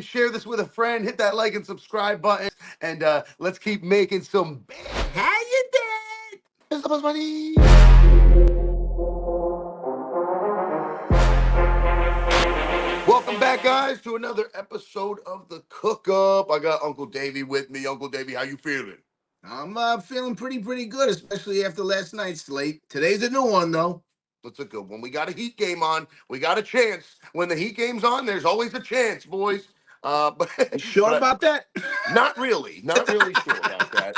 Share this with a friend. Hit that like and subscribe button. And let's keep making some. How you did? Estamos money. Welcome back, guys, to another episode of the Cook Up. I got Uncle Davey with me. Uncle Davey, how you feeling? I'm feeling pretty good, especially after last night's slate. Today's a new one, though. It's a good one. We got a Heat game on. We got a chance. When the Heat game's on, there's always a chance, boys. But You sure but about that? not really. Not really sure about that.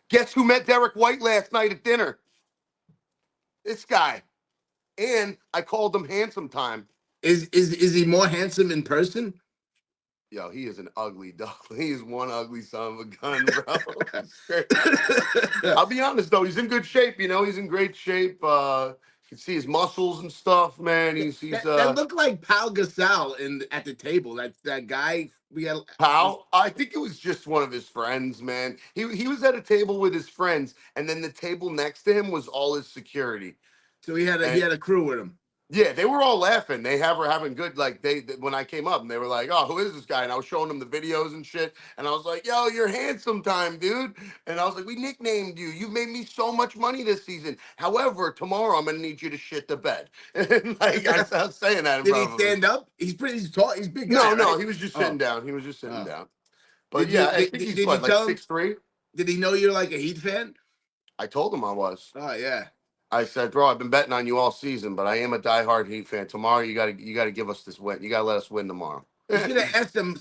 Guess who met Derrick White last night at dinner? This guy. And I called him handsome time. Is he more handsome in person? Yo, he is an ugly dog. He is one ugly son of a gun, bro. I'll be honest though, he's in good shape. You know, he's in great shape. You can see his muscles and stuff, man. That looked like Pau Gasol at the table. That guy we had. Pau. I think it was just one of his friends, man. He was at a table with his friends, and then the table next to him was all his security. So he had a crew with him. Yeah, they were all laughing. Were having good, like, they when I came up and they were like, "Oh, who is this guy?" And I was showing them the videos and shit. And I was like, "Yo, you're handsome time, dude." And I was like, "We nicknamed you. You've made me so much money this season. However, tomorrow I'm gonna need you to shit the bed." And like I was saying that. Did he stand up? He's tall. He's big guy. No, right? he was just sitting down. He was just sitting down. But Did yeah, you, I did, think did he's you what, like tell him? 6'3". Did he know you're like a Heat fan? I told him I was. Oh yeah. I said, bro, I've been betting on you all season, but I am a diehard Heat fan. Tomorrow, you gotta give us this win. You gotta let us win tomorrow. You should have asked him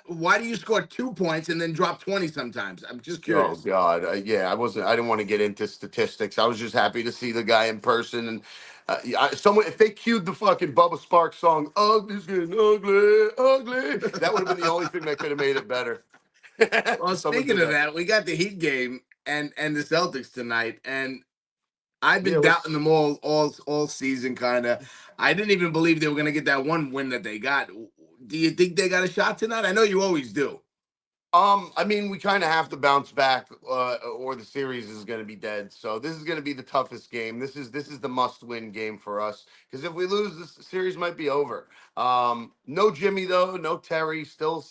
why do you score 2 points and then drop 20 sometimes? I'm just curious. Oh God, yeah, I didn't want to get into statistics. I was just happy to see the guy in person. And if they cued the fucking Bubba Sparks song, "Ugly's getting ugly, ugly," that would have been the only thing that could have made it better. Well, speaking of that, we got the Heat game and the Celtics tonight, and I've been doubting them all season, kind of. I didn't even believe they were going to get that one win that they got. Do you think they got a shot tonight? I know you always do. I mean, we kind of have to bounce back, or the series is going to be dead. So this is going to be the toughest game. This is the must-win game for us, because if we lose, this series might be over. No Jimmy though, no Terry. Still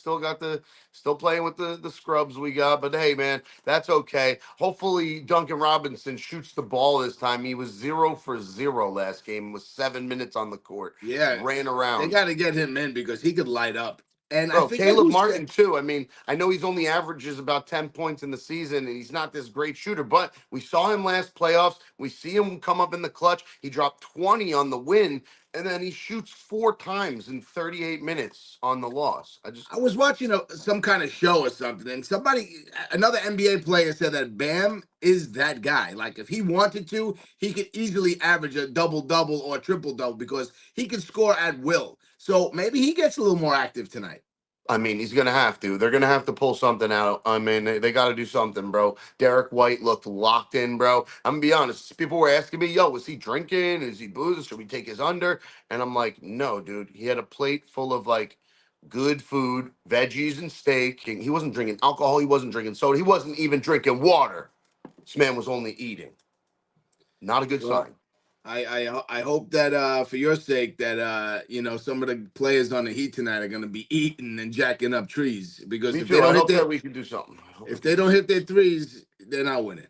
playing with the scrubs we got. But hey, man, that's okay. Hopefully, Duncan Robinson shoots the ball this time. He was 0 for 0 last game. With 7 minutes on the court. Yeah, ran around. They got to get him in because he could light up. And bro, Caleb Martin too. I mean, I know he's only averages about 10 points in the season, and he's not this great shooter, but we saw him last playoffs. We see him come up in the clutch. He dropped 20 on the win, and then he shoots 4 times in 38 minutes on the loss. I was watching some kind of show or something, and another NBA player said that Bam is that guy. Like, if he wanted to, he could easily average a double-double or a triple-double because he can score at will. So maybe he gets a little more active tonight. I mean, he's going to have to. They're going to have to pull something out. I mean, they got to do something, bro. Derrick White looked locked in, bro. I'm going to be honest. People were asking me, yo, was he drinking? Is he boozing? Should we take his under? And I'm like, no, dude. He had a plate full of, like, good food, veggies and steak. He wasn't drinking alcohol. He wasn't drinking soda. He wasn't even drinking water. This man was only eating. Not a good sign. I hope that for your sake that some of the players on the Heat tonight are going to be eating and jacking up trees because if they don't hit we can do something. If they don't hit their threes, they're not winning.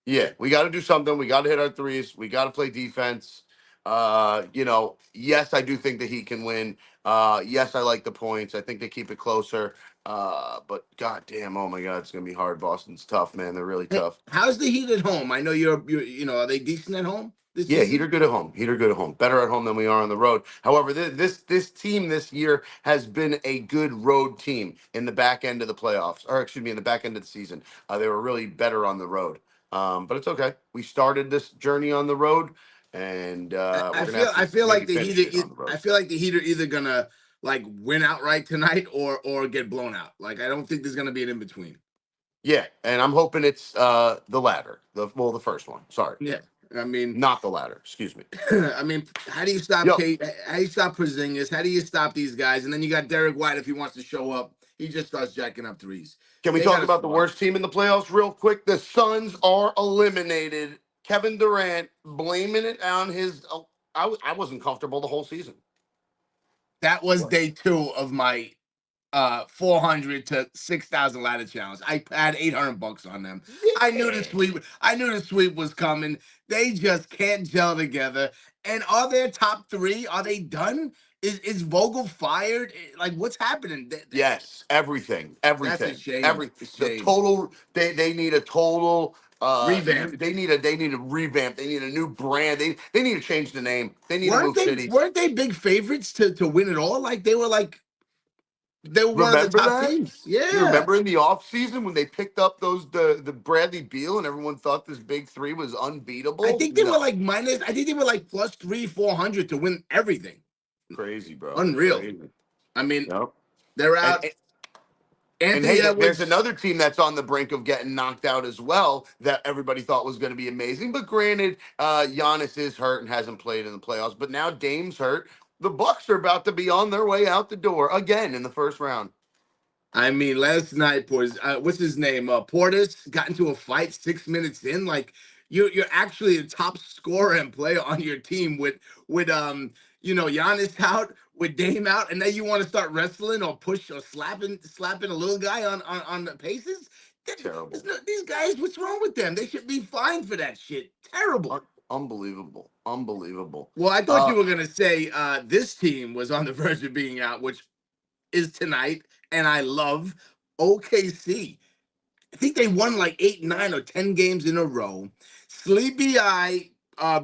Yeah, we got to do something. We got to hit our threes. We got to play defense. Yes, I do think that he can win. Yes, I like the points. I think they keep it closer. But goddamn, oh my God, it's gonna be hard. Boston's tough, man. They're really tough. How's the Heat at home? I know you're are they decent at home? Yeah, Heat are good at home. Heat are good at home. Better at home than we are on the road. However, this team this year has been a good road team in the back end of the playoffs, or excuse me, in the back end of the season. They were really better on the road. But it's okay. We started this journey on the road, and I feel like the Heat are either gonna like win outright tonight or get blown out. Like, I don't think there's gonna be an in between. Yeah, and I'm hoping it's the latter. The first one. Sorry. Yeah. I mean, not the latter. Excuse me. I mean, how do you stop Kate? How do you stop Porzingis? How do you stop these guys? And then you got Derrick White. If he wants to show up, he just starts jacking up threes. Can we talk about the worst team in the playoffs real quick? The Suns are eliminated. Kevin Durant blaming it on his I wasn't comfortable the whole season. That was day 2 of my 400 to 6,000 ladder challenge. I had $800 on them. I knew the Yeah. sweep. I knew the sweep was coming. They just can't gel together. And are their top 3? Are they done? Is Vogel fired? Like, what's happening? Yes, everything, That's a everything, shame. A the shame. total. They need a total. Revamp. They need a revamp. They need a new brand. They need to change the name. They need to Weren't move they cities. weren't they big favorites to win it all? They were one of the Remember top that? teams. You Yeah. remember in the off season when they picked up the Bradley Beal and everyone thought this big three was I unbeatable? think they were No, like minus. I think they were like plus 300, 400 to win everything. crazy, bro, Unreal. crazy. I mean, Yep. they're And out. And hey, Anthony there's Edwards. another team that's on the brink of getting knocked out as well that everybody thought was going to be amazing. But granted, Giannis is hurt and hasn't played in the playoffs. But now Dame's hurt. The Bucks are about to be on their way out the door again in the first round. I mean, last night was what's his name? Portis got into a fight 6 minutes in. Like you're actually a top scorer and player on your team with Giannis out, with Dame out, and then you want to start wrestling or push or slapping a little guy on the paces. Terrible. These guys, what's wrong with them? They should be fined for that shit. Terrible. Unbelievable. Unbelievable. Well, I thought you were gonna say this team was on the verge of being out, which is tonight, and I love OKC. I think they won like 8, 9, or 10 games in a row. Sleepy Eye,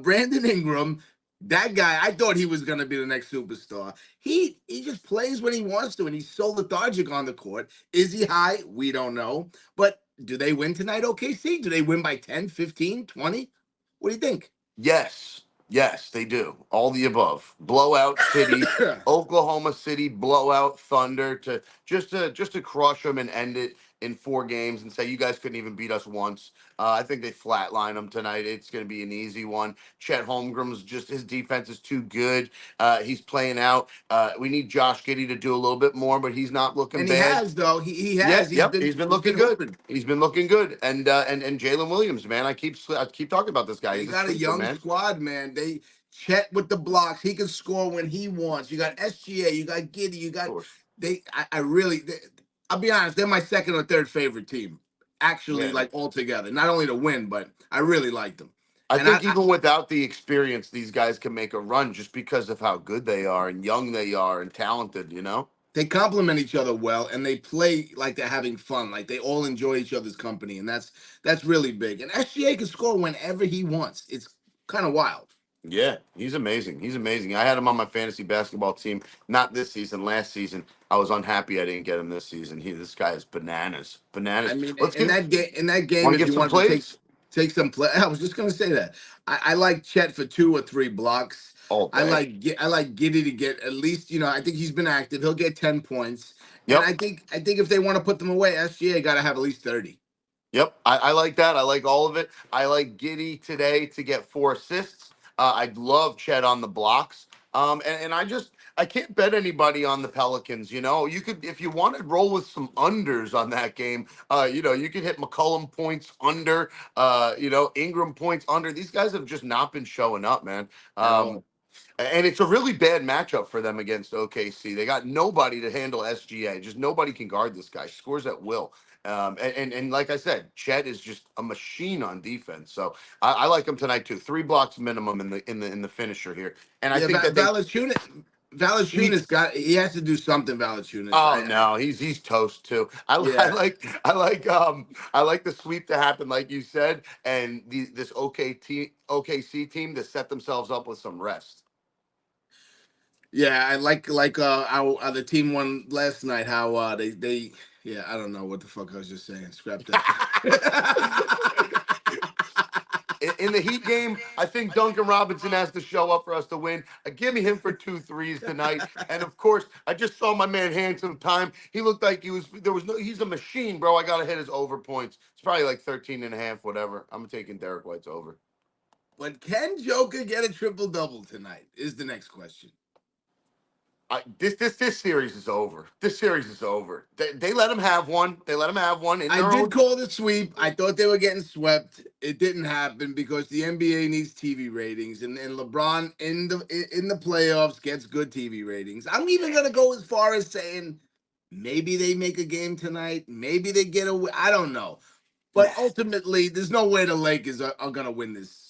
Brandon Ingram, that guy, I thought he was gonna be the next superstar. He just plays when he wants to, and he's so lethargic on the court. Is he high? We don't know. But do they win tonight, OKC? Do they win by 10, 15, 20? What do you think? Yes, yes, they do. All the above. Blowout City, Oklahoma City, blowout Thunder to crush them and end it in 4 games and say you guys couldn't even beat us once. I think they flatline them tonight. It's going to be an easy one. Chet Holmgren's just his defense is too good. He's playing out. We need Josh Giddey to do a little bit more, but he's not looking And he bad. has though. He Yeah, has. yep. He's been He's been looking good. hooping. He's been looking good. And Jalen Williams, man, I keep talking about this guy. They He's a got a sleeper, young man. squad, man. They Chet with the blocks. He can score when he wants. You got SGA. You got Giddy. You Of got course. I really. I'll be honest. They're my second or third favorite team, actually. Yeah. Like altogether, not only to win, but I really like them. I And think even without the experience, these guys can make a run just because of how good they are and young they are and talented, you know? they complement each other well, and they play like they're having fun. Like they all enjoy each other's company, and that's really big. And SGA can score whenever he wants. It's kind of wild. Yeah, he's amazing. He's amazing. I had him on my fantasy basketball team, not this season, last season. I was unhappy I didn't get him this season. This guy is bananas. I Bananas. mean, Let's give in that game, Want to if give you some wanted to plays? take some play, I was just gonna say that. I like Chet for 2 or 3 blocks. All I day. like Giddy to get at least, I think he's been active. He'll get 10 points, and Yep. I think if they want to put them away, SGA got to have at least 30. Yep, I like that. I like all of it. I like Giddy today to get 4 assists. I love Chet on the blocks. And I can't bet anybody on the Pelicans. You know, you could if you want to roll with some unders on that game. You could hit McCollum points under. Ingram points under. These guys have just not been showing up, man. At all. And it's a really bad matchup for them against OKC. They got nobody to handle SGA. Just nobody can guard this guy. Scores at will. And like I said, Chet is just a machine on defense. So I like him tonight too. 3 blocks minimum in the finisher here. And I Yeah, think that they he Valanciunas he has to do something. Valanciunas, oh no, he's toast too. yeah. I like the sweep to happen, like you said, and this OKC team to set themselves up with some rest. Yeah, I like our the team won last night. How they yeah, I don't know what the fuck I was just saying. Scrap that. In the Heat game, I think Duncan Robinson has to show up for us to win. Give me him for 2 threes tonight. And of course, I just saw my man Handsome time. He looked like he's a machine, bro. I got to hit his over points. It's probably like 13 and a half, whatever. I'm taking Derrick White's over. But can Joker get a triple double tonight? Is the next question. This series is over. This series is over. They let him have one. They let him have one in I their did own. call the sweep. I thought they were getting swept. It didn't happen because the NBA needs TV ratings, and LeBron in the playoffs gets good TV ratings. I'm even gonna go as far as saying maybe they make a game tonight. Maybe they get a. I don't know, but ultimately, there's no way the Lakers are gonna win this.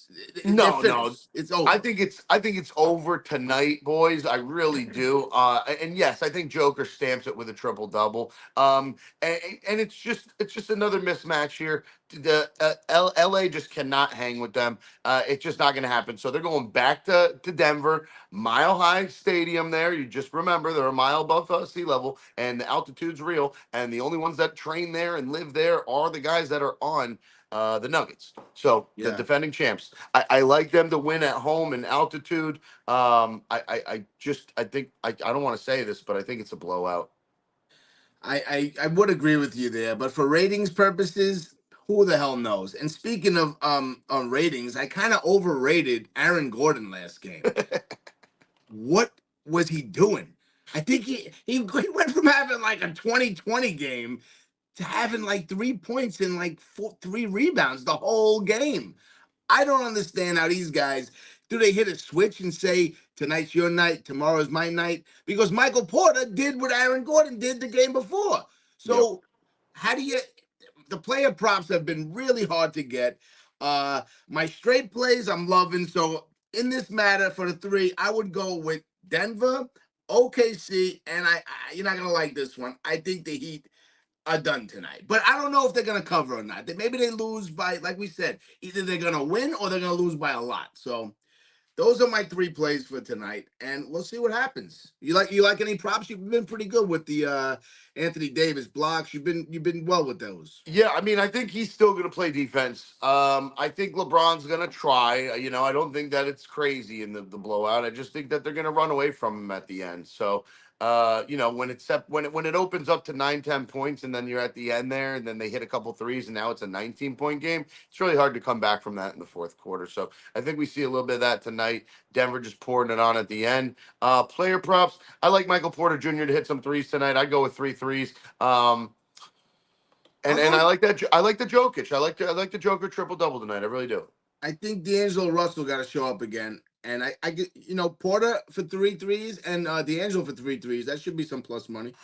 They're No. finished. It's over. I think it's over tonight, boys. I really do. And yes, I think Joker stamps it with a triple double. And it's just another mismatch here. The LA just cannot hang with them. It's just not going to happen. So they're going back to Denver, Mile High Stadium. There, you just remember they're a mile above sea level, and the altitude's real. And the only ones that train there and live there are the guys that are on the Nuggets. So the Yeah. defending champs. I like them to win at home in altitude. I think I don't want to say this, but I think it's a blowout. I would agree with you there, but for ratings purposes, who the hell knows? And speaking of on ratings, I kind of overrated Aaron Gordon last game. What was he doing? I think he went from having like a 2020 game to having like 3 points and like 3 rebounds the whole game. I don't understand how these guys do they hit a switch and say tonight's your night, tomorrow's my night? Because Michael Porter did what Aaron Gordon did the game before. Yep. So how do you the player props have been really hard to get. My straight plays I'm loving. So in this matter for the three, I would go with Denver, OKC, and I you're not gonna like this one. I think the Heat are done tonight. But I don't know if they're going to cover or not. Maybe they lose by, like we said, either they're going to win or they're going to lose by a lot. So those are my 3 plays for tonight, and we'll see what happens. You like any props? You've been pretty good with the Anthony Davis blocks. You've been well with those. Yeah, I mean, I think he's still going to play defense. I think LeBron's going to try. I don't think that it's crazy in the blowout. I just think that they're going to run away from him at the end. So, when it opens up to 9-10 points, and then you're at the end there, and then they hit a couple threes, and now it's a 19-point game. It's really hard to come back from that in the fourth quarter. So, I think we see a little bit of that tonight. Denver just pouring it on at the end. Player props. I like Michael Porter Jr. to hit some threes tonight. I'd go with 3 threes. And I like that. I like the Jokic. I like the Joker triple double tonight. I really do. I think D'Angelo Russell got to show up again. And I get, Porter for 3 threes and D'Angelo for 3 threes. That should be some plus money.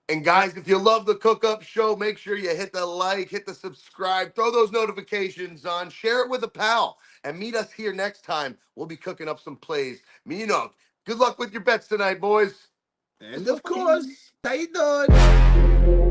And guys, if you love the Cook Up Show, make sure you hit the like, hit the subscribe, throw those notifications on, share it with a pal, and meet us here next time. We'll be cooking up some plays. Good luck with your bets tonight, boys. And of course, how you doing?